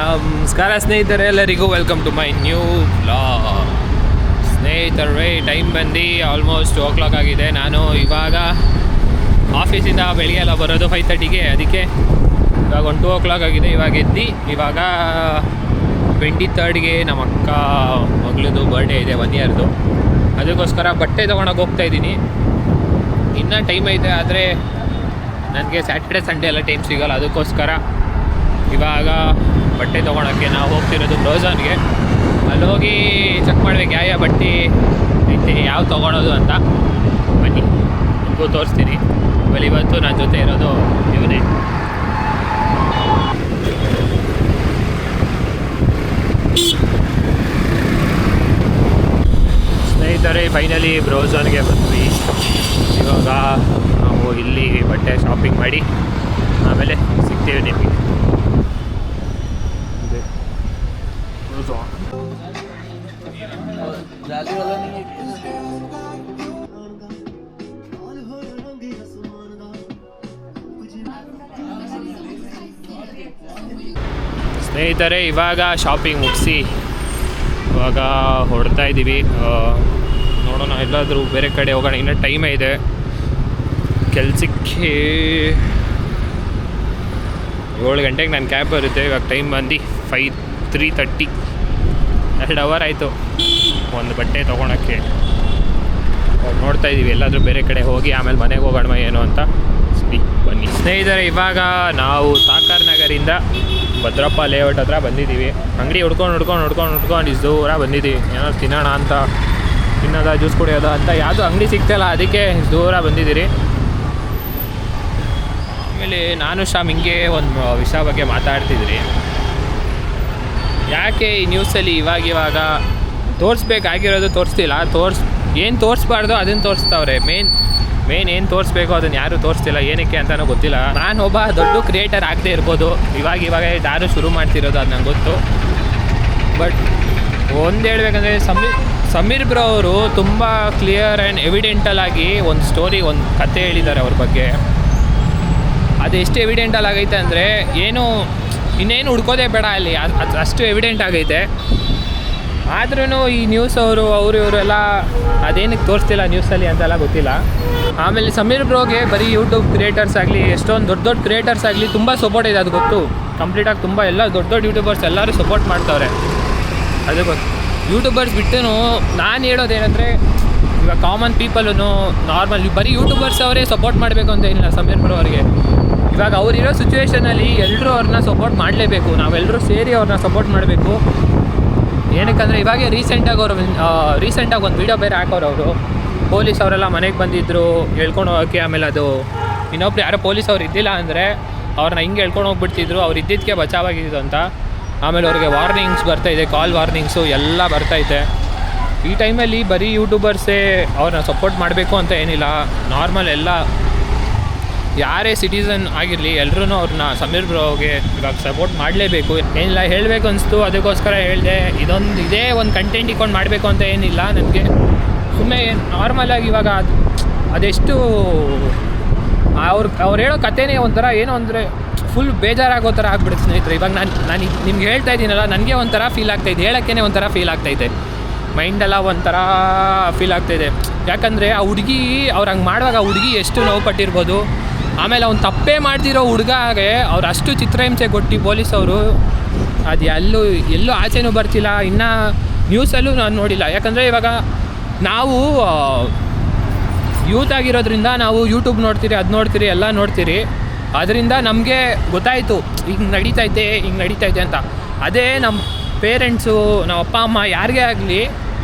ನಮಸ್ಕಾರ ಸ್ನೇಹಿತರೆ, ಎಲ್ಲರಿಗೂ welcome to my new vlog. ಸ್ನೇಹಿತರೆ, ಟೈಮ್ ಬಂದು ಆಲ್ಮೋಸ್ಟ್ 2 o'clock ಆಗಿದೆ. ನಾನು ಇವಾಗ ಆಫೀಸಿಂದ ಬೆಳಿಗ್ಗೆ ಎಲ್ಲ ಬರೋದು 5:30ಗೆ. ಅದಕ್ಕೆ ಇವಾಗ ಒಂದು 2 o'clock ಆಗಿದೆ. ಇವಾಗ ಎದ್ದು ಇವಾಗ 23rd ನಮ್ಮ ಅಕ್ಕ ಮಗಳದು ಬರ್ಡೇ ಇದೆ, 1 yearದು. ಅದಕ್ಕೋಸ್ಕರ ಬಟ್ಟೆ ತೊಗೊಳಕ್ಕೆ ಹೋಗ್ತಾಯಿದ್ದೀನಿ. ಇನ್ನೂ ಟೈಮ್ ಐತೆ, ಆದರೆ ನನಗೆ ಸ್ಯಾಟರ್ಡೆ ಸಂಡೇ ಎಲ್ಲ ಟೈಮ್ ಸಿಗೋಲ್ಲ. ಅದಕ್ಕೋಸ್ಕರ ಇವಾಗ ಬಟ್ಟೆ ತೊಗೊಳಕ್ಕೆ ನಾವು ಹೋಗ್ತಿರೋದು ಬ್ರೋಝನ್ಗೆ. ಅಲ್ಲಿ ಹೋಗಿ ಚೆಕ್ ಮಾಡ್ಬೇಕು ಯಾವ ಬಟ್ಟೆ ಐತೆ, ಯಾವ ತೊಗೊಳೋದು ಅಂತ. ಬನ್ನಿ, ನಿಮಗೂ ತೋರಿಸ್ತೀನಿ. ಆಮೇಲೆ ಇವತ್ತು ನನ್ನ ಜೊತೆ ಇರೋದು ಇವನೇ. ಸ್ನೇಹಿತರೆ, ಫೈನಲಿ ಬ್ರೋಝನ್ಗೆ ಬಂದ್ವಿ. ಇವಾಗ ನಾವು ಇಲ್ಲಿ ಬಟ್ಟೆ ಶಾಪಿಂಗ್ ಮಾಡಿ ಆಮೇಲೆ ಸಿಗ್ತೀವಿ ನಿಮಗೆ. ಸ್ನೇಹಿತರೆ, ಇವಾಗ ಶಾಪಿಂಗ್ ಮುಗಿಸಿ ಇವಾಗ ಹೊರಡ್ತಾ ಇದ್ದೀವಿ. ನೋಡೋಣ, ಎಲ್ಲಾದರೂ ಬೇರೆ ಕಡೆ ಹೋಗೋಣ. ಇನ್ನೂ ಟೈಮೇ ಇದೆ ಕೆಲಸಕ್ಕೆ. 7 ಗಂಟೆಗೆ ನನ್ನ ಕ್ಯಾಬ್ ಬರುತ್ತೆ. ಇವಾಗ ಟೈಮ್ ಬಂದು 3:30. 2 hour ಆಯಿತು ಒಂದು ಬಟ್ಟೆ ತೊಗೊಳಕ್ಕೆ. ನೋಡ್ತಾ ಇದ್ದೀವಿ ಎಲ್ಲಾದರೂ ಬೇರೆ ಕಡೆ ಹೋಗಿ ಆಮೇಲೆ ಮನೆಗೆ ಹೋಗೋಣ ಏನು ಅಂತ. ಸರಿ, ಬನ್ನಿ ಸ್ನೇಹಿತರೆ. ಇವಾಗ ನಾವು ಸಾಕರ್ ನಗರಿಂದ ಭದ್ರಪ್ಪ ಲೇಔಟ್ ಹತ್ರ ಬಂದಿದ್ದೀವಿ. ಅಂಗಡಿ ಹುಡ್ಕೊಂಡು ಇಷ್ಟು ದೂರ ಬಂದಿದ್ದೀವಿ. ಏನಾದ್ರು ತಿನ್ನೋಣ ಅಂತ, ತಿನ್ನೋದ ಜ್ಯೂಸ್ ಕುಡಿಯೋದ ಅಂತ ಯಾವುದೂ ಅಂಗಡಿ ಸಿಗ್ತಾಯಿಲ್ಲ. ಅದಕ್ಕೆ ಇಷ್ಟು ದೂರ ಬಂದಿದ್ದೀರಿ. ಆಮೇಲೆ ನಾನು ಹಿಂಗೆ ಒಂದು ವಿಷಯ ಬಗ್ಗೆ ಮಾತಾಡ್ತಿದ್ರಿ. ಯಾಕೆ ಈ ನ್ಯೂಸಲ್ಲಿ ಇವಾಗ ತೋರಿಸ್ಬೇಕಾಗಿರೋದು ತೋರಿಸ್ತಿಲ್ಲ, ಏನು ತೋರಿಸ್ಬಾರ್ದು ಅದನ್ನು ತೋರಿಸ್ತಾವ್ರೆ. ಮೇನ್ ಏನು ತೋರಿಸ್ಬೇಕು ಅದನ್ನು ಯಾರೂ ತೋರಿಸ್ತಿಲ್ಲ. ಏನಕ್ಕೆ ಅಂತಲೂ ಗೊತ್ತಿಲ್ಲ. ನಾನು ಒಬ್ಬ ದೊಡ್ಡ ಕ್ರಿಯೇಟರ್ ಆಗದೆ ಇರ್ಬೋದು, ಇವಾಗ ನಾನು ಶುರು ಮಾಡ್ತಿರೋದು, ಅದು ನಂಗೆ ಗೊತ್ತು. ಬಟ್ ಒಂದು ಹೇಳ್ಬೇಕಂದ್ರೆ ಸಮೀರ್ ಬ್ರೋ ಅವರು ತುಂಬ ಕ್ಲಿಯರ್ ಆ್ಯಂಡ್ ಎವಿಡೆಂಟಲ್ ಆಗಿ ಒಂದು ಸ್ಟೋರಿ, ಒಂದು ಕತೆ ಹೇಳಿದ್ದಾರೆ ಅವ್ರ ಬಗ್ಗೆ. ಅದು ಎಷ್ಟು ಎವಿಡೆಂಟಲ್ ಆಗೈತೆ ಅಂದರೆ ಇನ್ನೇನು ಹುಡ್ಕೋದೇ ಬೇಡ ಅಲ್ಲಿ, ಅಷ್ಟು ಎವಿಡೆಂಟ್ ಆಗೈತೆ. ಆದ್ರೂ ಈ ನ್ಯೂಸ್ ಅವರು ಇವರೆಲ್ಲ ಅದೇನಕ್ಕೆ ತೋರಿಸ್ತಿಲ್ಲ ನ್ಯೂಸಲ್ಲಿ ಅಂತೆಲ್ಲ ಗೊತ್ತಿಲ್ಲ. ಆಮೇಲೆ ಸಮೀರ್ ಬ್ರೋಗೆ ಬರೀ ಯೂಟ್ಯೂಬ್ ಕ್ರಿಯೇಟರ್ಸ್ ಆಗಲಿ, ಎಷ್ಟೊಂದು ದೊಡ್ಡ ಕ್ರಿಯೇಟರ್ಸ್ ಆಗಲಿ ತುಂಬ ಸಪೋರ್ಟ್ ಇದೆ, ಅದು ಗೊತ್ತು. ಕಂಪ್ಲೀಟಾಗಿ ತುಂಬ ಎಲ್ಲ ದೊಡ್ಡ ಯೂಟ್ಯೂಬರ್ಸ್ ಎಲ್ಲರೂ ಸಪೋರ್ಟ್ ಮಾಡ್ತಾವ್ರೆ, ಅದು ಗೊತ್ತು. ಯೂಟ್ಯೂಬರ್ಸ್ ಬಿಟ್ಟು ನಾನು ಹೇಳೋದೇನೆಂದರೆ, ಇವಾಗ ಕಾಮನ್ ಪೀಪಲು ನಾರ್ಮಲ್ ಬರೀ ಯೂಟ್ಯೂಬರ್ಸ್ ಅವರೇ ಸಪೋರ್ಟ್ ಮಾಡಬೇಕು ಅಂತ ಏನಿಲ್ಲ ಸಮೀರ್ ಬ್ರೋ ಅವರಿಗೆ. ಇವಾಗ ಅವರಿರೋ ಸಿಚುವೇಷನಲ್ಲಿ ಎಲ್ಲರೂ ಅವ್ರನ್ನ ಸಪೋರ್ಟ್ ಮಾಡಲೇಬೇಕು. ನಾವೆಲ್ಲರೂ ಸೇರಿ ಅವ್ರನ್ನ ಸಪೋರ್ಟ್ ಮಾಡಬೇಕು. ಏನಕ್ಕಂದರೆ ಇವಾಗ ರೀಸೆಂಟಾಗಿ ಒಂದು ವೀಡಿಯೋ ಬೇರೆ ಹಾಕೋರು. ಅವರು ಪೊಲೀಸ್ ಅವರೆಲ್ಲ ಮನೆಗೆ ಬಂದಿದ್ದರು ಹೇಳ್ಕೊಂಡು ಹೋಗೋಕ್ಕೆ. ಆಮೇಲೆ ಅದು ಇನ್ನೊಬ್ರು ಯಾರೋ ಪೊಲೀಸ್ ಅವ್ರು ಇದ್ದಿಲ್ಲ ಅಂದರೆ ಅವ್ರನ್ನ ಹಿಂಗೆ ಹೇಳ್ಕೊಂಡು ಹೋಗ್ಬಿಡ್ತಿದ್ರು, ಅವ್ರು ಇದ್ದಿದ್ದಕ್ಕೆ ಬಚಾವಾಗಿದ್ದು ಅಂತ. ಆಮೇಲೆ ಅವ್ರಿಗೆ ವಾರ್ನಿಂಗ್ಸ್ ಬರ್ತಾಯಿದೆ, ಕಾಲ್ ವಾರ್ನಿಂಗ್ಸು ಎಲ್ಲ ಬರ್ತೈತೆ. ಈ ಟೈಮಲ್ಲಿ ಬರೀ ಯೂಟ್ಯೂಬರ್ಸೇ ಅವ್ರನ್ನ ಸಪೋರ್ಟ್ ಮಾಡಬೇಕು ಅಂತ ಏನಿಲ್ಲ. ನಾರ್ಮಲ್ ಎಲ್ಲ ಯಾರೇ ಸಿಟಿಸನ್ ಆಗಿರಲಿ ಎಲ್ಲರೂ ಅವ್ರನ್ನ ಸಮೀರ್ ಬ್ರೋಗೆ ಇವಾಗ ಸಪೋರ್ಟ್ ಮಾಡಲೇಬೇಕು. ಏನಿಲ್ಲ, ಹೇಳಬೇಕು ಅನಿಸ್ತು, ಅದಕ್ಕೋಸ್ಕರ ಹೇಳಿದೆ. ಇದೇ ಒಂದು ಕಂಟೆಂಟ್ ಇಟ್ಕೊಂಡು ಮಾಡಬೇಕು ಅಂತ ಏನಿಲ್ಲ ನನಗೆ. ಸುಮ್ಮನೆ ನಾರ್ಮಲಾಗಿ ಇವಾಗ ಅದೆಷ್ಟು ಅವ್ರು ಹೇಳೋ ಕಥೆನೇ ಒಂಥರ ಏನೋ ಅಂದರೆ ಫುಲ್ ಬೇಜಾರಾಗೋ ಥರ ಆಗ್ಬಿಡುತ್ತೆ ಸ್ನೇಹಿತರೆ. ಇವಾಗ ನಾನು ನಿಮ್ಗೆ ಹೇಳ್ತಾ ಇದ್ದೀನಲ್ಲ, ನನಗೆ ಒಂಥರ ಫೀಲ್ ಆಗ್ತಾಯಿದೆ, ಹೇಳೋಕ್ಕೇ ಒಂಥರ ಫೀಲ್ ಆಗ್ತಾಯಿದೆ. ಮೈಂಡೆಲ್ಲ ಒಂಥರ ಫೀಲ್ ಆಗ್ತಾಯಿದೆ. ಯಾಕಂದರೆ ಆ ಹುಡುಗಿ ಅವ್ರು ಹಂಗೆ ಮಾಡುವಾಗ ಆ ಹುಡುಗಿ ಎಷ್ಟು ನೋವು ಪಟ್ಟಿರ್ಬೋದು. ಆಮೇಲೆ ಅವ್ನು ತಪ್ಪೇ ಮಾಡ್ತಿರೋ ಹುಡುಗಾಗೆ ಅವ್ರು ಅಷ್ಟು ಚಿತ್ರಹಿಂಸೆ ಕೊಟ್ಟು ಪೊಲೀಸವರು ಅದು ಎಲ್ಲೂ ಆಚೆನೂ ಬರ್ತಿಲ್ಲ. ಇನ್ನು ನ್ಯೂಸಲ್ಲೂ ನಾನು ನೋಡಿಲ್ಲ. ಯಾಕಂದರೆ ಇವಾಗ ನಾವು ಯೂತ್ ಆಗಿರೋದ್ರಿಂದ ನಾವು ಯೂಟ್ಯೂಬ್ ನೋಡ್ತೀರಿ ಎಲ್ಲ ನೋಡ್ತೀರಿ. ಅದರಿಂದ ನಮಗೆ ಗೊತ್ತಾಯಿತು ಹಿಂಗೆ ನಡೀತೈತೆ ಅಂತ. ಅದೇ ನಮ್ಮ ಪೇರೆಂಟ್ಸು, ನಮ್ಮ ಅಪ್ಪ ಅಮ್ಮ ಯಾರಿಗೇ ಆಗಲಿ,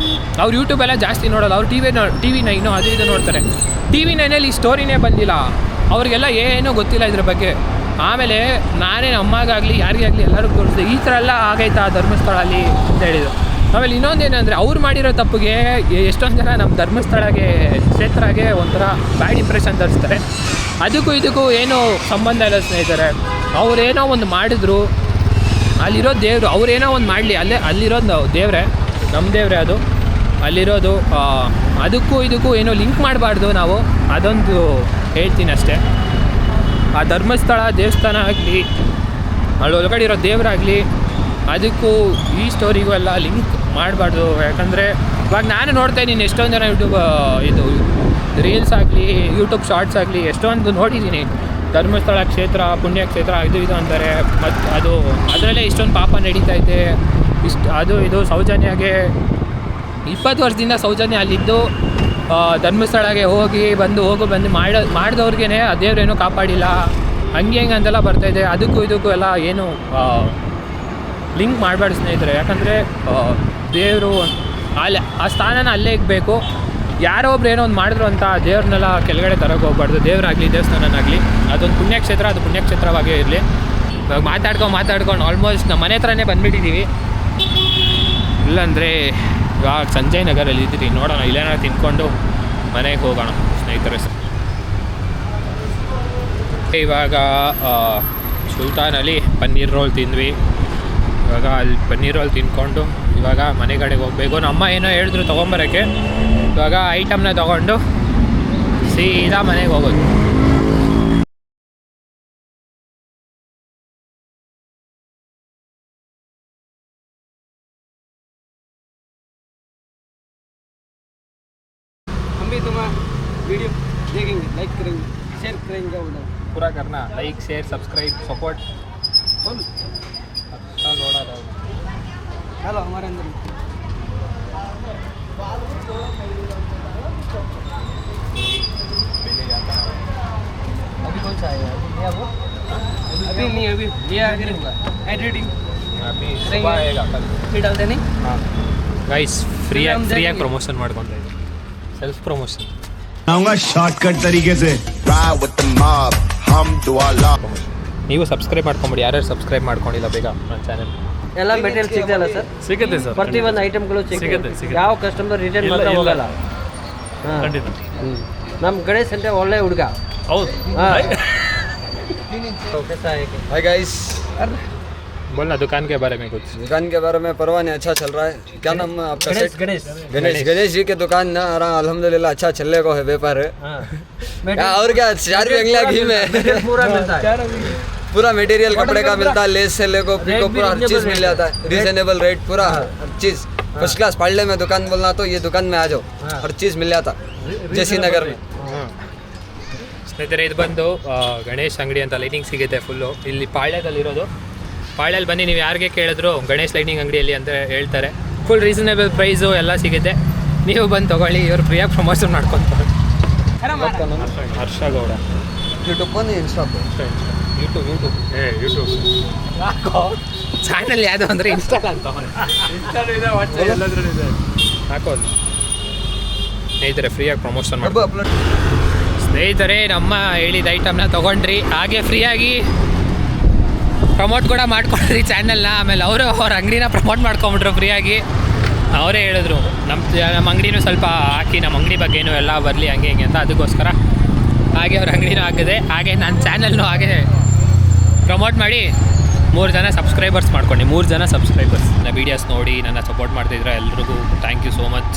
ಅವ್ರು ಯೂಟ್ಯೂಬೆಲ್ಲ ಜಾಸ್ತಿ ನೋಡೋಲ್ಲ. ಅವ್ರು ಟಿ ವಿ ನೈನು ಅದು ಇದು ನೋಡ್ತಾರೆ. TV 9 ಈ ಸ್ಟೋರಿನೇ ಬಂದಿಲ್ಲ, ಅವ್ರಿಗೆಲ್ಲ ಏನೂ ಗೊತ್ತಿಲ್ಲ ಇದ್ರ ಬಗ್ಗೆ. ಆಮೇಲೆ ನಾನೇ ಅಮ್ಮಗಾಗಲಿ ಯಾರಿಗೇ ಆಗಲಿ ಎಲ್ಲರಿಗೂ ತೋರಿಸಿದೆ, ಈ ಥರ ಎಲ್ಲ ಆಗೈತಾ ಧರ್ಮಸ್ಥಳ ಅಲ್ಲಿ ಅಂತ ಹೇಳಿದ್ರು. ಆಮೇಲೆ ಇನ್ನೊಂದೇನೆಂದರೆ, ಅವ್ರು ಮಾಡಿರೋ ತಪ್ಪಿಗೆ ಎಷ್ಟೊಂದು ಜನ ನಮ್ಮ ಧರ್ಮಸ್ಥಳಗೆ ಕ್ಷೇತ್ರಗೆ ಒಂಥರ ಬ್ಯಾಡ್ ಇಂಪ್ರೆಷನ್ ತರಿಸ್ತಾರೆ. ಅದಕ್ಕೂ ಇದಕ್ಕೂ ಏನೂ ಸಂಬಂಧ ಇಲ್ಲ ಸ್ನೇಹಿತರೆ. ಅವರೇನೋ ಒಂದು ಮಾಡಿದ್ರು, ಅಲ್ಲಿರೋ ದೇವರು ಅವರೇನೋ ಒಂದು ಮಾಡಲಿ, ಅಲ್ಲಿರೋದು ದೇವರೇ, ನಮ್ಮ ದೇವರೇ ಅದು ಅಲ್ಲಿರೋದು. ಅದಕ್ಕೂ ಇದಕ್ಕೂ ಏನೋ ಲಿಂಕ್ ಮಾಡಬಾರ್ದು ನಾವು, ಅದೊಂದು ಹೇಳ್ತೀನಿ ಅಷ್ಟೇ. ಆ ಧರ್ಮಸ್ಥಳ ದೇವಸ್ಥಾನ ಆಗಲಿ, ಅಲ್ಲಿ ಒಳಗಡೆ ಇರೋ ದೇವರಾಗಲಿ ಅದಕ್ಕೂ ಈ ಸ್ಟೋರಿಗೂ ಎಲ್ಲ ಲಿಂಕ್ ಮಾಡಬಾರ್ದು. ಯಾಕಂದರೆ ಇವಾಗ ನಾನು ನೋಡ್ತಾ ಇದ್ದೀನಿ ಎಷ್ಟೊಂದು ಜನ ಇದು ರೀಲ್ಸ್ ಆಗಲಿ ಯೂಟ್ಯೂಬ್ ಶಾರ್ಟ್ಸ್ ಆಗಲಿ ಎಷ್ಟೊಂದು ನೋಡಿದ್ದೀನಿ. ಧರ್ಮಸ್ಥಳ ಕ್ಷೇತ್ರ ಪುಣ್ಯಕ್ಷೇತ್ರ ಇದು ಅಂತಾರೆ, ಮತ್ತು ಅದರಲ್ಲೇ ಇಷ್ಟೊಂದು ಪಾಪ ನಡೀತೈತೆ. ಇದು ಸೌಜನ್ಯಗೆ 20 ವರ್ಷದಿಂದ ಸೌಜನ್ಯ ಅಲ್ಲಿದ್ದು ಧರ್ಮಸ್ಥಳಗೆ ಹೋಗಿ ಬಂದು ಮಾಡಿದವ್ರಿಗೇ ದೇವ್ರೇನೂ ಕಾಪಾಡಿಲ್ಲ, ಹಂಗೆ ಅಂತೆಲ್ಲ ಬರ್ತಾಯಿದೆ. ಅದಕ್ಕೂ ಇದಕ್ಕೂ ಎಲ್ಲ ಏನು ಲಿಂಕ್ ಮಾಡಬೇಡಿ ಸ್ನೇಹಿತರೆ. ಯಾಕಂದರೆ ದೇವರು ಆ ಸ್ಥಾನನ ಅಲ್ಲೇ ಇರಬೇಕು. ಯಾರೋ ಒಬ್ರು ಏನೋ ಒಂದು ಮಾಡಿದ್ರು ಅಂತ ದೇವ್ರನ್ನೆಲ್ಲ ಕೆಳಗಡೆ ತರೋಕೆ ಹೋಗ್ಬಾರ್ದು. ದೇವರಾಗಲಿ ದೇವಸ್ಥಾನನಾಗಲಿ ಅದೊಂದು ಪುಣ್ಯಕ್ಷೇತ್ರ, ಅದು ಪುಣ್ಯಕ್ಷೇತ್ರವಾಗೇ ಇರಲಿ. ಇವಾಗ ಮಾತಾಡ್ಕೊಂಡು ಆಲ್ಮೋಸ್ಟ್ ನಮ್ಮ ಮನೆ ಹತ್ರನೇ ಬಂದುಬಿಟ್ಟಿದ್ದೀವಿ. ಇಲ್ಲಾಂದರೆ ಇವಾಗ ಸಂಜಯ್ ನಗರಲ್ಲಿ ಇದ್ದೀರಿ, ನೋಡೋಣ ಇಲ್ಲೇನಾದ್ರು ತಿನ್ಕೊಂಡು ಮನೆಗೆ ಹೋಗೋಣ ಸ್ನೇಹಿತರೆ. ಇವಾಗ ಸುಲ್ತಾನಲ್ಲಿ ಪನ್ನೀರ್ ರೋಲ್ ತಿಂದ್ವಿ. ಇವಾಗ ಅಲ್ಲಿ ಪನ್ನೀರ್ ರೋಲ್ ತಿನ್ಕೊಂಡು ಇವಾಗ ಮನೆ ಕಡೆಗೆ ಹೋಗಬೇಕು. ನಮ್ಮ ಏನೋ ಹೇಳಿದ್ರು ತೊಗೊಂಬರೋಕ್ಕೆ. ಇವಾಗ ಐಟಮ್ನ ತೊಗೊಂಡು ಸೀದಾ ಮನೆಗೆ ಹೋಗೋದು. वीडियो देखेंगे, लाइक करेंगे, शेयर करेंगे, पूरा करना, like share subscribe support hello हमारे अंदर अभी कौन सा आया? लिया वो अभी नहीं, अभी लिया एडिटिंग अभी सुबह आएगा कल. फिर डाल देने. हाँ गाइस फ्रीಯಾಗಿ ಪ್ರಮೋಷನ್ ಮಾಡ್ಕೊಂತ ಇದ್ದೀನಿ, ಸೆಲ್ಫ್ ಪ್ರಮೋಷನ್. आऊंगा शॉर्टकट तरीके से ride with the mob हम दुआला. ನೀವು ಸಬ್ಸ್ಕ್ರೈಬ್ ಮಾಡ್ಕೊಂಬಿಡಿ, ಯಾರ್ಯಾರು ಸಬ್ಸ್ಕ್ರೈಬ್ ಮಾಡ್ಕೊಂಡಿಲ್ಲ ಬೇಗ ನನ್ನ ಚಾನೆಲ್. ಎಲ್ಲ ಮೆಟೀರಿಯಲ್ ಸಿಗ್ತಲ್ಲ ಸರ್? ಸಿಗುತ್ತೆ ಸರ್, ಪ್ರತಿಯೊಂದು ಐಟಮ್ಗಳು ಸಿಗುತ್ತೆ. ಯಾವ ಕಸ್ಟಮರ್ ರಿಟರ್ನ್ ಮಾತ್ರ ಹೋಗಲ್ಲ. ಖಂಡಿತ. ನಮ್ಮ ಗಣೇಶ್ ಅಂದ್ರೆ ಒಳ್ಳೆ ಹುಡುಗ. ಹೌದು. हाय गाइस, बोलना दुकान के बारे में कुछ. दुकान के बारे में परवाह नहीं, अच्छा चल रहा है. क्या नाम है आपका? गणेश जी के दुकान ना अल्हम्दुलिल्लाह अच्छा चलने को है व्यापार है. और क्या 4 बंगला घी में पूरा मिलता है, पूरा मटेरियल कपड़े का मिलता है, लेस से लेको पिको पूरा हर चीज मिल जाता है. रिजनेबल रेट पूरा हर चीज फर्स्ट क्लास. पार्ले में दुकान बोलना तो ये दुकान में आ जाओ, हर चीज मिल जाता जैसी नगर में. ಸ್ನೇಹಿತರೆ ಇದು ಬಂದು ಗಣೇಶ್ ಅಂಗಡಿ ಅಂತ ಲೈಟಿಂಗ್ ಸಿಗುತ್ತೆ ಫುಲ್ಲು ಇಲ್ಲಿ ಪಾಳ್ಯದಲ್ಲಿರೋದು. ಪಾಳ್ಯಲ್ಲಿ ಬನ್ನಿ, ನೀವು ಯಾರಿಗೆ ಕೇಳಿದ್ರು ಗಣೇಶ್ ಲೈಟಿಂಗ್ ಅಂಗಡಿಯಲ್ಲಿ ಅಂತ ಹೇಳ್ತಾರೆ. ಫುಲ್ ರೀಸನೇಬಲ್ ಪ್ರೈಸು ಎಲ್ಲ ಸಿಗುತ್ತೆ, ನೀವು ಬಂದು ತೊಗೊಳ್ಳಿ. ಇವರು ಫ್ರೀಯಾಗಿ ಪ್ರಮೋಷನ್ ಮಾಡ್ಕೊತಾರೆ. ಹರ್ಷ ಗೌಡ यूट्यूब पर नहीं, इंस्टा पर. ಯೂಟ್ಯೂಬ್ ಚಾನಲ್ ಯಾವುದು ಅಂದರೆ ಇನ್ಸ್ಟಾಲ್ ಅಂತ ಹಾಕೋದು. ಸ್ನೇಹಿತರೆ ಫ್ರೀಯಾಗಿ ಪ್ರಮೋಷನ್ ಮಾಡಿ. ಸ್ನೇಹಿತರೆ ನಮ್ಮ ಹೇಳಿದ ಐಟಮ್ನ ತೊಗೊಂಡ್ರಿ, ಹಾಗೆ ಫ್ರೀಯಾಗಿ ಪ್ರಮೋಟ್ ಕೂಡ ಮಾಡ್ಕೊಂಡ್ರಿ ಚಾನಲ್ನ. ಆಮೇಲೆ ಅವರು ಅವ್ರ ಅಂಗಡಿನ ಪ್ರಮೋಟ್ ಮಾಡ್ಕೊಂಬಿಟ್ರು ಫ್ರೀಯಾಗಿ. ಅವರೇ ಹೇಳಿದ್ರು ನಮ್ಮ ಅಂಗಡಿನೂ ಸ್ವಲ್ಪ ಹಾಕಿ, ನಮ್ಮ ಅಂಗಡಿ ಬಗ್ಗೆನೂ ಎಲ್ಲ ಬರಲಿ ಹಂಗೆ ಹಿಂಗೆ ಅಂತ. ಅದಕ್ಕೋಸ್ಕರ ಹಾಗೆ ಅವ್ರ ಅಂಗಡಿನೂ ಆಗಿದೆ, ಹಾಗೆ ನನ್ನ ಚಾನಲ್ನೂ ಹಾಗೆ ಪ್ರಮೋಟ್ ಮಾಡಿ 3 ಜನ ಸಬ್ಸ್ಕ್ರೈಬರ್ಸ್ ಮಾಡ್ಕೊಂಡು 3 ಜನ ಸಬ್ಸ್ಕ್ರೈಬರ್ಸ್ ನನ್ನ ವೀಡಿಯೋಸ್ ನೋಡಿ ನನ್ನ ಸಪೋರ್ಟ್ ಮಾಡ್ತಿದ್ರೆ ಎಲ್ರಿಗೂ ಥ್ಯಾಂಕ್ ಯು ಸೋ ಮಚ್.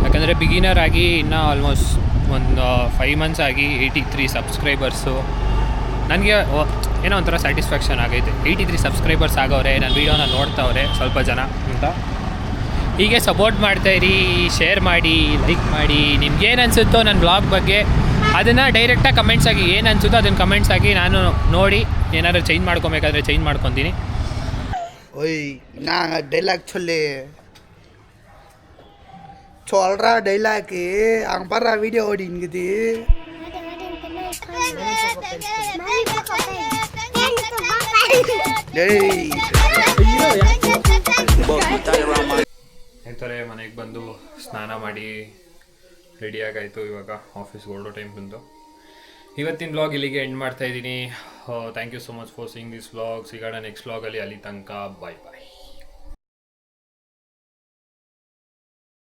ಯಾಕಂದರೆ ಬಿಗಿನರ್ ಆಗಿ ಇನ್ನೂ ಆಲ್ಮೋಸ್ಟ್ ಒಂದು 5 ಮಂತ್ಸ್ ಆಗಿ 83 ಸಬ್ಸ್ಕ್ರೈಬರ್ಸು. ನನಗೆ ಏನೋ ಒಂಥರ ಸ್ಯಾಟಿಸ್ಫ್ಯಾಕ್ಷನ್ ಆಗೈತೆ. 83 ಸಬ್ಸ್ಕ್ರೈಬರ್ಸ್ ಆಗವ್ರೆ, ನನ್ನ ವೀಡಿಯೋನ ನೋಡ್ತಾವ್ರೆ ಸ್ವಲ್ಪ ಜನ ಅಂತ. ಹೀಗೆ ಸಪೋರ್ಟ್ ಮಾಡ್ತಾಯಿರಿ, ಶೇರ್ ಮಾಡಿ, ಲೈಕ್ ಮಾಡಿ. ನಿಮ್ಗೇನು ಅನಿಸುತ್ತೋ ನನ್ನ ಬ್ಲಾಗ್ ಬಗ್ಗೆ ಅದನ್ನು ಡೈರೆಕ್ಟಾಗಿ ಕಮೆಂಟ್ಸ್ ಆಗಿ, ಏನು ಅನಿಸುತ್ತೋ ಅದನ್ನು ಕಮೆಂಟ್ಸ್ ಆಗಿ ನಾನು ನೋಡಿ ಏನಾದರೂ ಚೇಂಜ್ ಮಾಡ್ಕೊಬೇಕಾದ್ರೆ ಚೇಂಜ್ ಮಾಡ್ಕೊತೀನಿ. ಓಯ್ ನಾ ಡೈಲಾಗ್ சொல்ற டைலாக் அங்க பாரு வீடியோ ஓடிங்குது. ಹೇಳ್ತಾರೆ ಮನೆಗೆ ಬಂದು ಸ್ನಾನ ಮಾಡಿ ರೆಡಿಯಾಗಾಯಿತು. ಇವಾಗ ಆಫೀಸ್ಗೆ ಹೊರಡೋ ಟೈಮ್ ಬಂದು ಇವತ್ತಿನ ವ್ಲಾಗ್ ಇಲ್ಲಿಗೆ ಎಂಡ್ ಮಾಡ್ತಾ ಇದ್ದೀನಿ. Thank you so much for seeing this vlog. ಸಿಗೋಣ ನೆಕ್ಸ್ಟ್ ವ್ಲಾಗಲ್ಲಿ. ಅಲ್ಲಿ ತನಕ ಬಾಯ್ ಬಾಯ್.